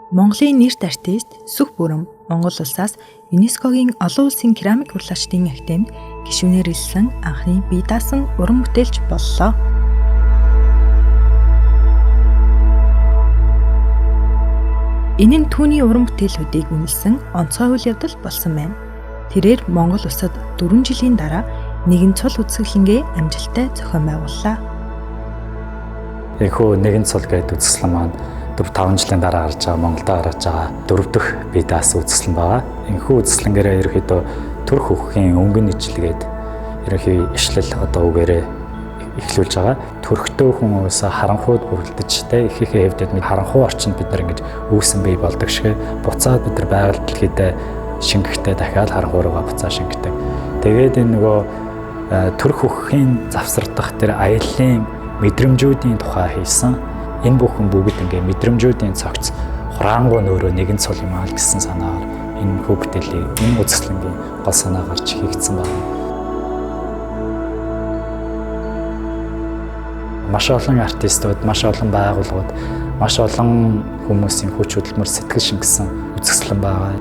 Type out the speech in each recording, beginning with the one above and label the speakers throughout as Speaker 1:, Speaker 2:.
Speaker 1: Монголын нэрт артист Сүх Бүрэн Монгол улсаас ЮНЕСКОгийн олон улсын керамик урлаачдын актемд гишүүнээр илсэн анхны бие даасан уран бүтээлч боллоо. Энэ нь түүний уран бүтээлүүдийг үнэлсэн онцгой үйл явдал болсон байна. Тэрээр Монгол улсад 4 жилийн дараа нэгэн цул үзэсгэлэнгээ амжилттай зохион байгууллаа.
Speaker 2: Энэхүү нэгэн цул гэдэг үзэсгэлэн маань 4-5 жилийн дараа гарч байгаа Монголд гарч байгаа 4 дахь бие даасан үзэсгэлэн байгаа. Энэхүү үзэсгэлэнгээрээ ерөөхдөө төрх хөхгийн өнгөн ижлгээд ерөөхдөө ишлэл үгээрээ эхлүүлж байгаа. Төрхтөө хүмүүс харанхууд бүрэлдэж ихэнхээ хэвдэд харанхуй орчинд бид нар ингэж үүсэн бий болдог шиг буцаад бид нар байгаль дэлхийдээ шингэхдээ дахиад харанхуй руугаа буцаа шингэдэг. Тэгээд энэ нөгөө төрх хөхгийн завсардах тэр аяллаа мэдрэмжүүдийн тухай хийсэн. Энэ бүхэн бүгд ингээ мэдрэмжүүдийн цогц хураангуй нөөрөө нэгэн цул юм аа гэсэн санаагаар энэ хүү бүтээлийг энэ үзэсгэлэнгийн гол санаа гарч хийгдсэн байна. Маш олон артистууд, маш олон байгууллагууд, маш олон хүмүүсийн хүч хөдөлмөр сэтгэл шингэсэн үзэсгэлэн байгаа.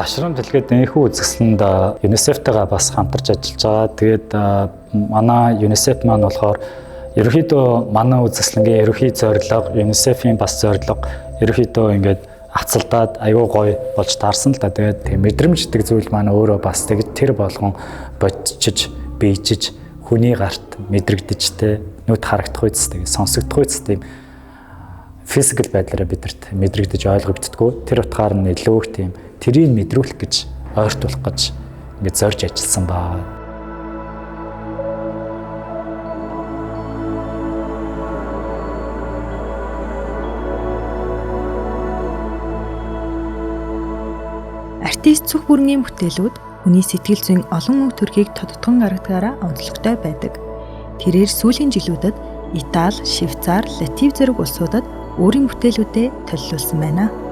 Speaker 2: Ташрам дэлгээд энэхүү үзэсгэлэнд ЮНИСЕФ-тэйгээ бас хамтарч ажиллаж байгаа. Тэгээд манай ЮНИСЕФ маань болохоор ерөнхийдөө манай үзэсгэлэнгийн ерөнхий зорилго, ЮНИСЕФ-ийн бас зорилго ерөнхийдөө ингээд ацалдаад аюу гой болж таарсан л да. Тэгээд мэдрэмж гэдэг зүйл маань өөрөө бас тэр болгон бодчиж, биежиж, хүний гарт мэдрэгдэж нүд харагдах үйс сонсогдох үйс тийм физикал байдлаараа бидэрт мэдрэгдэж ойлгогддгүү. Тэр утгаар нь илүү их тийм тэрийг мэдрүүлэх гэж ойртуулах гэж ингээд зорж ажилласан баа.
Speaker 1: Артист Сүх Бүрэнгийн бүтээлүүд хүний сэтгэл зүйн олон үг төрхийг тодтгон гаргадгаараа онцлогтой байдаг. Тэрээр сүүлийн жилүүдэд Итали, Швейцар, Латив зэрэг улсуудад өөрийн бүтээлүүдэд төлөвлөсөн байна.